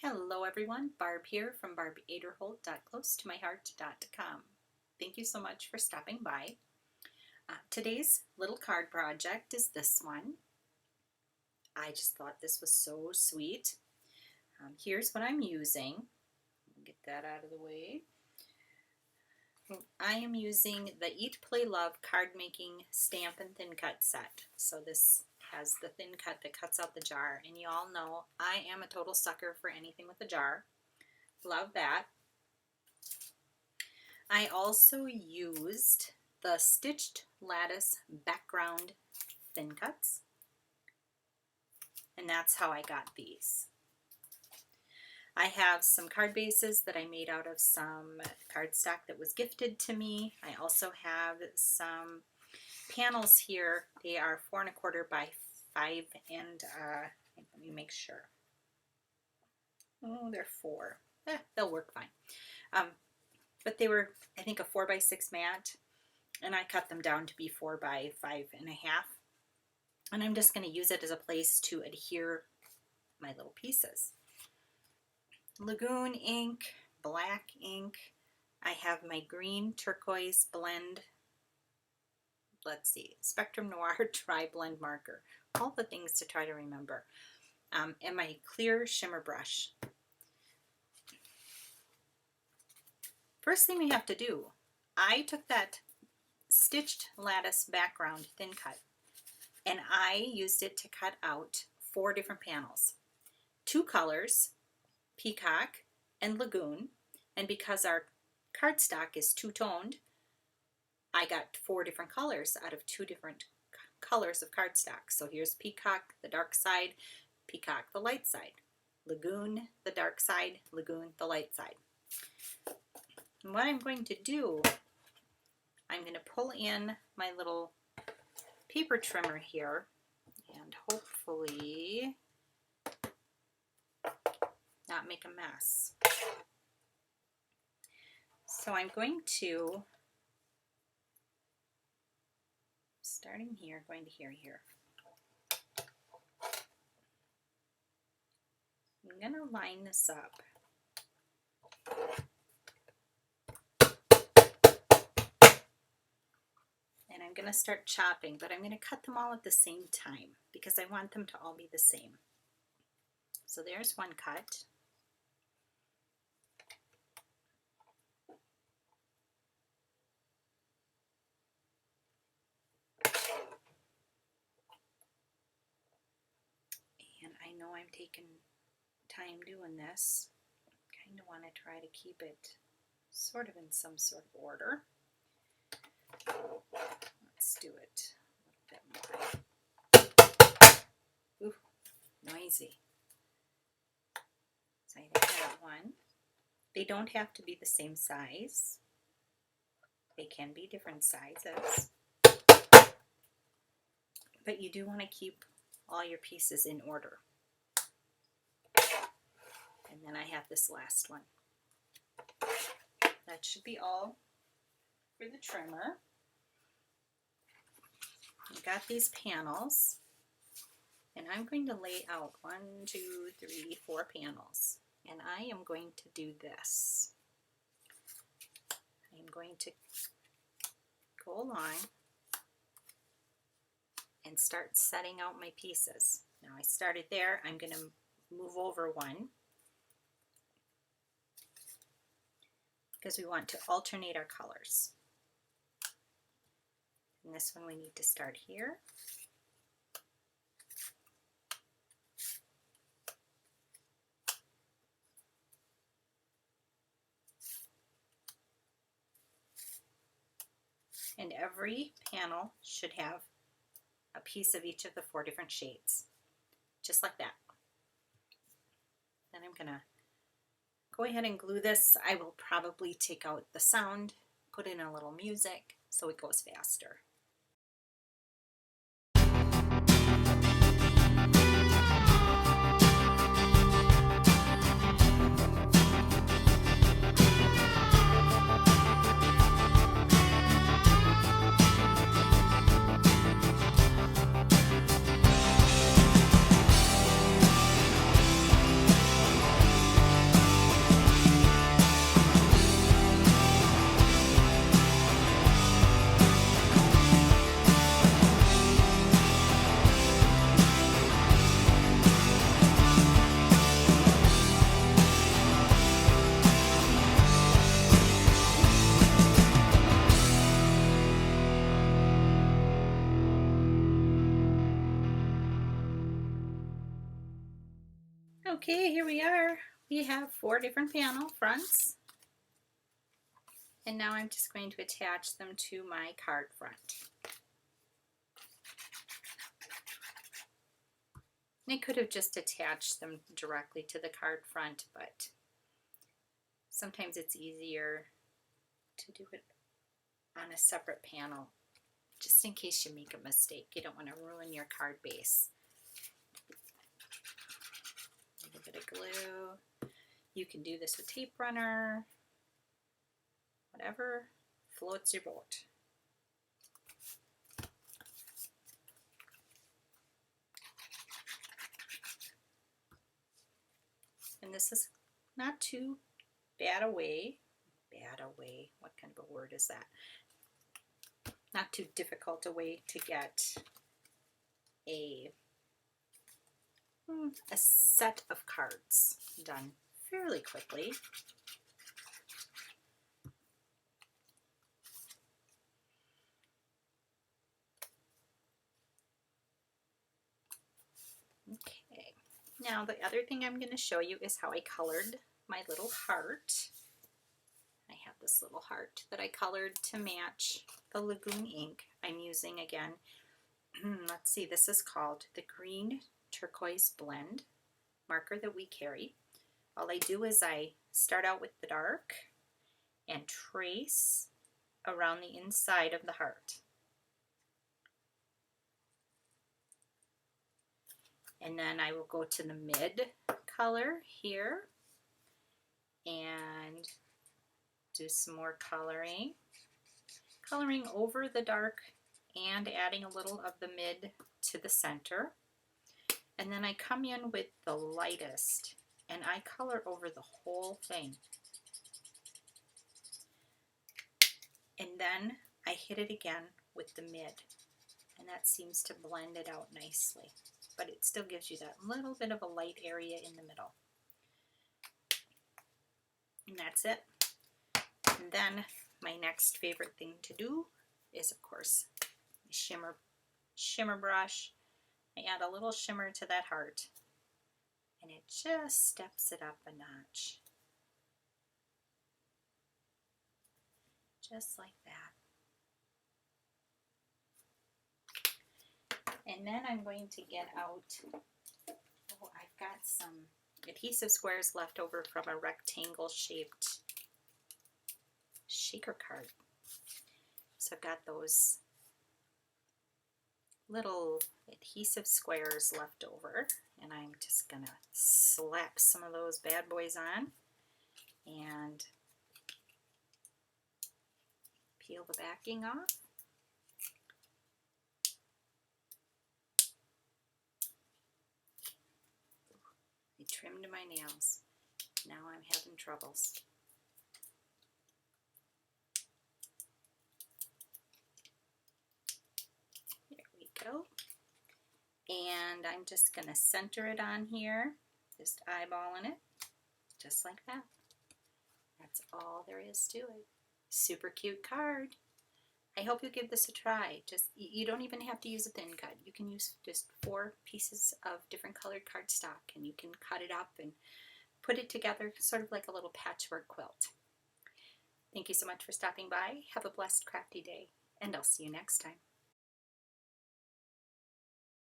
Hello everyone, Barb here from barbaderholt.closetomyheart.com. Thank you so much for stopping by. Today's little card project is this one. I just thought this was so sweet. Here's what I'm using. Get that out of the way. I am using the Eat, Play, Love card making stamp and thin cut set. So this has the thin cut that cuts out the jar, and you all know I am a total sucker for anything with a jar. Love that. I also used the Stitched Lattice background thin cuts, and that's how I got these. I have some card bases that I made out of some cardstock that was gifted to me. I also have some panels here. They are 4 1/4 by 5, and let me make sure. Oh, they're 4. They'll work fine. But they were, I think, a 4 by 6 mat, and I cut them down to be 4 by 5 1/2. And I'm just going to use it as a place to adhere my little pieces. Lagoon ink, black ink. I have my green turquoise blend. Let's see, Spectrum Noir Tri Blend Marker. All the things to try to remember. And my clear shimmer brush. First thing we have to do, I took that Stitched Lattice background thin cut, and I used it to cut out 4 different panels. 2 colors, Peacock and Lagoon, and because our cardstock is two-toned, I got 4 different colors out of 2 different colors of cardstock. So here's Peacock, the dark side, Peacock, the light side, Lagoon, the dark side, Lagoon, the light side. And what I'm going to do, I'm going to pull in my little paper trimmer here and hopefully not make a mess. So I'm going to, starting here, going to here. I'm going to line this up. And I'm going to start chopping, but I'm going to cut them all at the same time because I want them to all be the same. So there's one cut. And I know I'm taking time doing this. Kind of want to try to keep it sort of in some sort of order. Let's do it a little bit more. Ooh, noisy. So I have one. They don't have to be the same size. They can be different sizes. But you do want to keep all your pieces in order. And then I have this last one. That should be all for the trimmer. I got these panels, and I'm going to lay out 1, 2, 3, 4 panels, and I am going to do this. I'm going to go along and start setting out my pieces. Now I started there, I'm going to move over one because we want to alternate our colors. And this one we need to start here. And every panel should have a piece of each of the 4 different shades, just like that. Then I'm gonna go ahead and glue this. I will probably take out the sound, put in a little music so it goes faster. Okay, here we are. We have 4 different panel fronts. And now I'm just going to attach them to my card front. I could have just attached them directly to the card front, but sometimes it's easier to do it on a separate panel, just in case you make a mistake. You don't want to ruin your card base. A little bit of glue. You can do this with tape runner, whatever floats your boat. And this is not too bad a way. What kind of a word is that? Not too difficult a way to get a set of cards done fairly quickly. Okay, now the other thing I'm going to show you is how I colored my little heart. I have this little heart that I colored to match the Lagoon ink I'm using again. Let's see, this is called the Green Turquoise Blend marker that we carry. All I do is I start out with the dark and trace around the inside of the heart. And then I will go to the mid color here and do some more coloring over the dark and adding a little of the mid to the center. And then I come in with the lightest and I color over the whole thing. And then I hit it again with the mid, and that seems to blend it out nicely, but it still gives you that little bit of a light area in the middle. And that's it. And then my next favorite thing to do is, of course, the shimmer brush. I add a little shimmer to that heart, and it just steps it up a notch. Just like that. And then I'm going to get out, I've got some adhesive squares left over from a rectangle shaped shaker card. So I've got those little adhesive squares left over, and I'm just gonna slap some of those bad boys on and peel the backing off. I trimmed my nails. Now I'm having troubles. There we go. And I'm just going to center it on here, just eyeballing it, just like that. That's all there is to it. Super cute card. I hope you give this a try. You don't even have to use a thin cut. You can use just 4 pieces of different colored cardstock, and you can cut it up and put it together sort of like a little patchwork quilt. Thank you so much for stopping by. Have a blessed crafty day, and I'll see you next time.